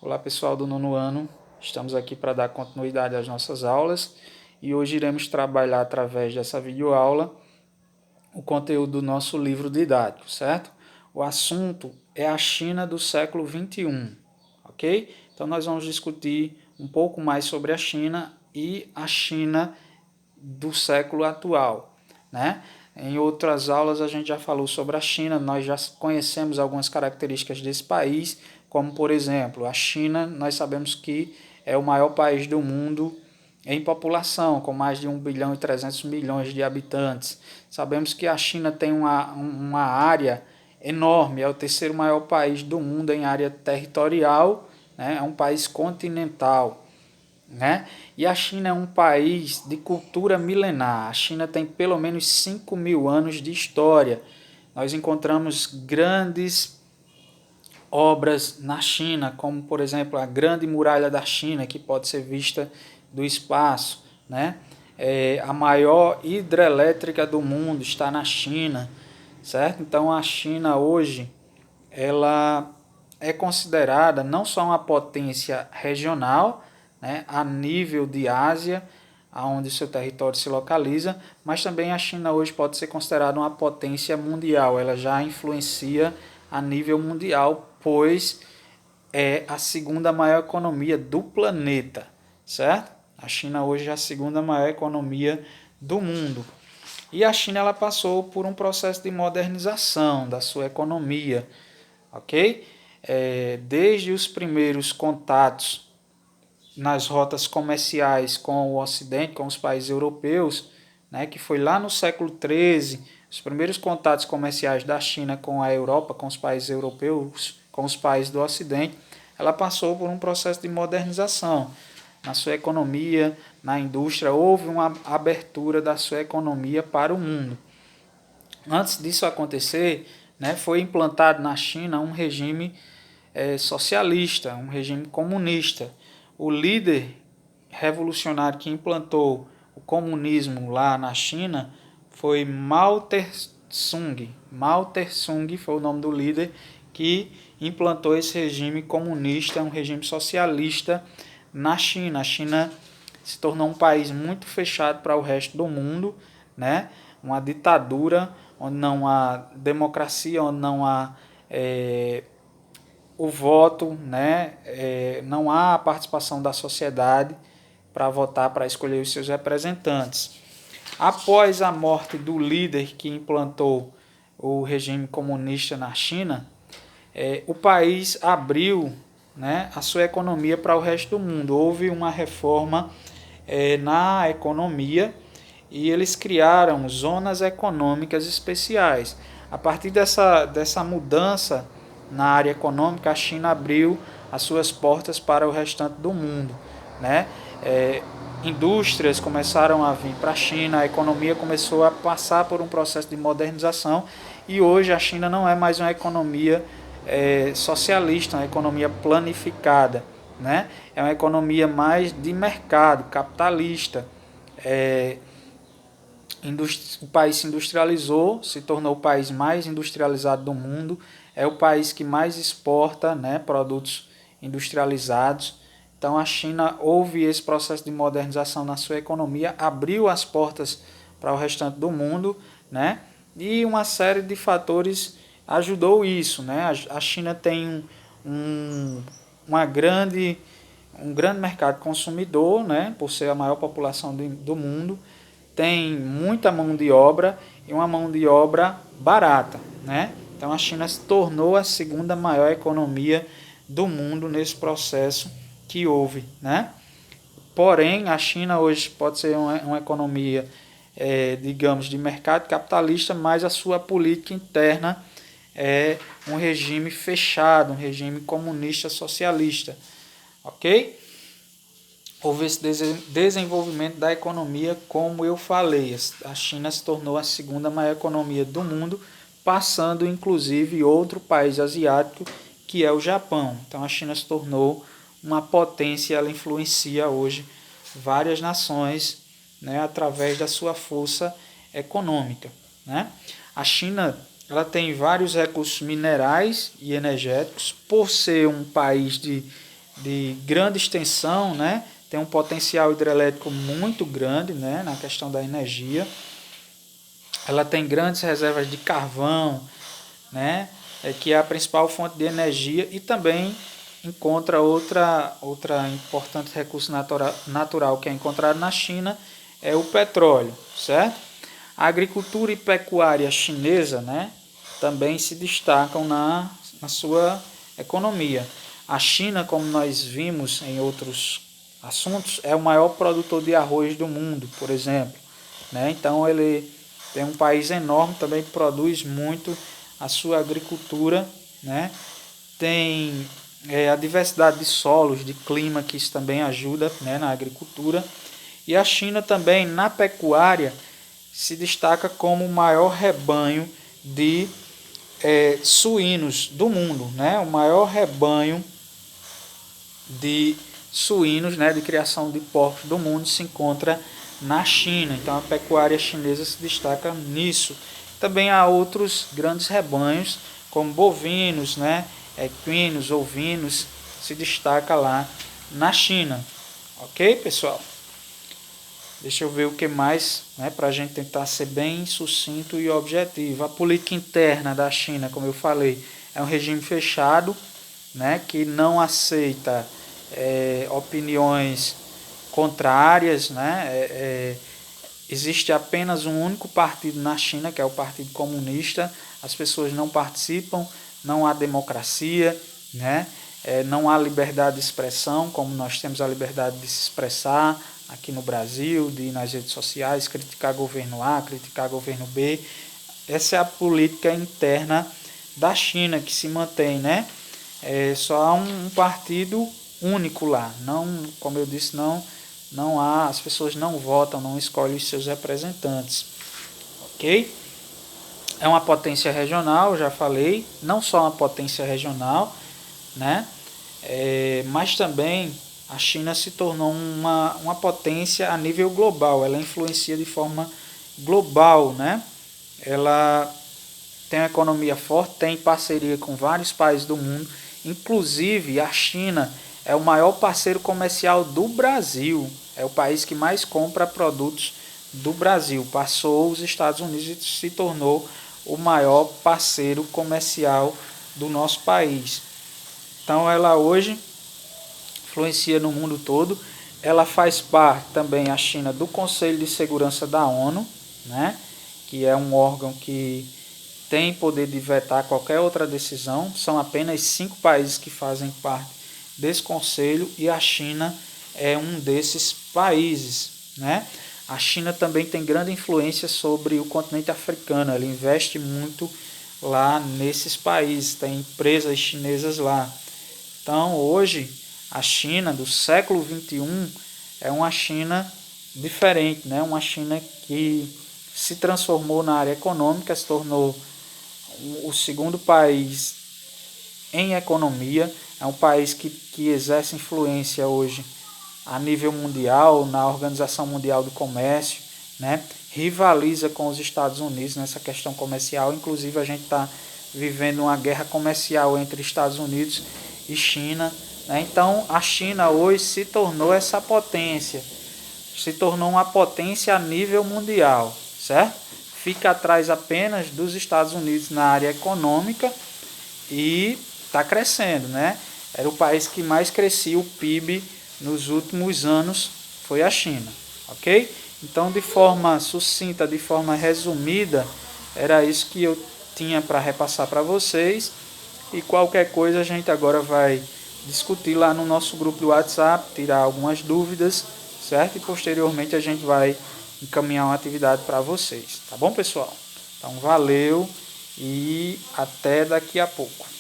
Olá pessoal do nono ano, estamos aqui para dar continuidade às nossas aulas e hoje iremos trabalhar através dessa videoaula o conteúdo do nosso livro didático, certo? O assunto é a China do século XXI, ok? Então nós vamos discutir um pouco mais sobre a China e a China do século atual, né? Em outras aulas a gente já falou sobre a China, nós já conhecemos algumas características desse país, como por exemplo, a China, nós sabemos que é o maior país do mundo em população, com mais de 1 bilhão e 300 milhões de habitantes. Sabemos que a China tem uma área enorme, é o terceiro maior país do mundo em área territorial, né? É um país continental, né? E a China é um país de cultura milenar. A China tem pelo menos 5.000 anos de história. Nós encontramos grandes obras na China, como por exemplo a Grande Muralha da China, que pode ser vista do espaço, né? A maior hidrelétrica do mundo está na China, certo? Então a China hoje ela é considerada não só uma potência regional, né, a nível de Ásia, onde seu território se localiza, mas também a China hoje pode ser considerada uma potência mundial. Ela já influencia a nível mundial, pois é a segunda maior economia do planeta, certo? A China hoje é a segunda maior economia do mundo. E a China ela passou por um processo de modernização da sua economia, ok? Desde os primeiros contatos nas rotas comerciais com o Ocidente, com os países europeus, né, que foi lá no século XIII, os primeiros contatos comerciais da China com a Europa, com os países europeus, com os países do Ocidente, ela passou por um processo de modernização na sua economia, na indústria, houve uma abertura da sua economia para o mundo. Antes disso acontecer, né, foi implantado na China um regime socialista, um regime comunista. O líder revolucionário que implantou o comunismo lá na China foi Mao Tse-tung. Mao Tse-tung foi o nome do líder que implantou esse regime comunista, um regime socialista na China. A China se tornou um país muito fechado para o resto do mundo, né? Uma ditadura onde não há democracia, onde não há o voto, né? Não há a participação da sociedade para votar, para escolher os seus representantes. Após a morte do líder que implantou o regime comunista na China, o país abriu, né, a sua economia para o resto do mundo. Houve uma reforma na economia e eles criaram zonas econômicas especiais. A partir dessa mudança na área econômica, a China abriu as suas portas para o restante do mundo, né? Indústrias começaram a vir para a China, a economia começou a passar por um processo de modernização e hoje a China não é mais uma economia socialista, uma economia planificada, né? É uma economia mais de mercado, capitalista. O país se industrializou, se tornou o país mais industrializado do mundo, é o país que mais exporta, né, produtos industrializados. Então a China houve esse processo de modernização na sua economia, abriu as portas para o restante do mundo, né, e uma série de fatores ajudou isso, né. A China tem um grande mercado consumidor, né, por ser a maior população do mundo, tem muita mão de obra e uma mão de obra barata, né? Então a China se tornou a segunda maior economia do mundo nesse processo que houve, né? Porém, a China hoje pode ser uma economia, digamos, de mercado capitalista, mas a sua política interna é um regime fechado, um regime comunista socialista, ok? Houve esse desenvolvimento da economia, como eu falei. A China se tornou a segunda maior economia do mundo, passando inclusive outro país asiático, que é o Japão. Então a China se tornou uma potência, ela influencia hoje várias nações, né, através da sua força econômica, né? A China ela tem vários recursos minerais e energéticos, por ser um país de de grande extensão, né? Tem um potencial hidrelétrico muito grande, né? Na questão da energia. Ela tem grandes reservas de carvão, né? Que é a principal fonte de energia, e também encontra outra importante recurso natural que é encontrado na China, é o petróleo, certo? A agricultura e pecuária chinesa, né, também se destacam na sua economia. A China, como nós vimos em outros assuntos, é o maior produtor de arroz do mundo, por exemplo, né? Então ele tem um país enorme, também produz muito a sua agricultura, né? Tem a diversidade de solos, de clima, que isso também ajuda, né, na agricultura. E a China também, na pecuária, se destaca como o maior rebanho de suínos do mundo, né? O maior rebanho de suínos, né, de criação de porcos do mundo se encontra na China. Então a pecuária chinesa se destaca nisso. Também há outros grandes rebanhos, como bovinos, né, equinos, ovinos, se destaca lá na China. Ok, pessoal? Deixa eu ver o que mais, né, para a gente tentar ser bem sucinto e objetivo. A política interna da China, como eu falei, é um regime fechado, né, que não aceita opiniões contrárias, né? Existe apenas um único partido na China, que é o Partido Comunista. As pessoas não participam, não há democracia, né? Não há liberdade de expressão, como nós temos a liberdade de se expressar aqui no Brasil, de ir nas redes sociais, criticar governo A, criticar governo B. Essa é a política interna da China que se mantém, né? Só há um partido único lá. Não, como eu disse, não há, as pessoas não votam, não escolhem os seus representantes. Ok? É uma potência regional, já falei, não só uma potência regional, né? Mas também a China se tornou uma potência a nível global. Ela influencia de forma global, né? Ela tem uma economia forte, tem parceria com vários países do mundo, inclusive a China é o maior parceiro comercial do Brasil, é o país que mais compra produtos do Brasil, passou os Estados Unidos e se tornou o maior parceiro comercial do nosso país. Então ela hoje influencia no mundo todo, ela faz parte também, a China, do Conselho de Segurança da ONU, né, que é um órgão que tem poder de vetar qualquer outra decisão. São apenas 5 países que fazem parte desse conselho e a China é um desses países, né? A China também tem grande influência sobre o continente africano, ela investe muito lá nesses países, tem empresas chinesas lá. Então hoje a China do século XXI é uma China diferente, né? Uma China que se transformou na área econômica, se tornou o segundo país em economia, é um país que exerce influência hoje a nível mundial, na Organização Mundial do Comércio, né? Rivaliza com os Estados Unidos nessa questão comercial, inclusive a gente está vivendo uma guerra comercial entre Estados Unidos e China, né? Então a China hoje se tornou essa potência, se tornou uma potência a nível mundial, certo? Fica atrás apenas dos Estados Unidos na área econômica e está crescendo, né? Era o país que mais crescia o PIB nos últimos anos, foi a China, ok? Então, de forma sucinta, de forma resumida, era isso que eu tinha para repassar para vocês, e qualquer coisa a gente agora vai discutir lá no nosso grupo do WhatsApp, tirar algumas dúvidas, certo? E posteriormente a gente vai encaminhar uma atividade para vocês, tá bom, pessoal? Então valeu e até daqui a pouco.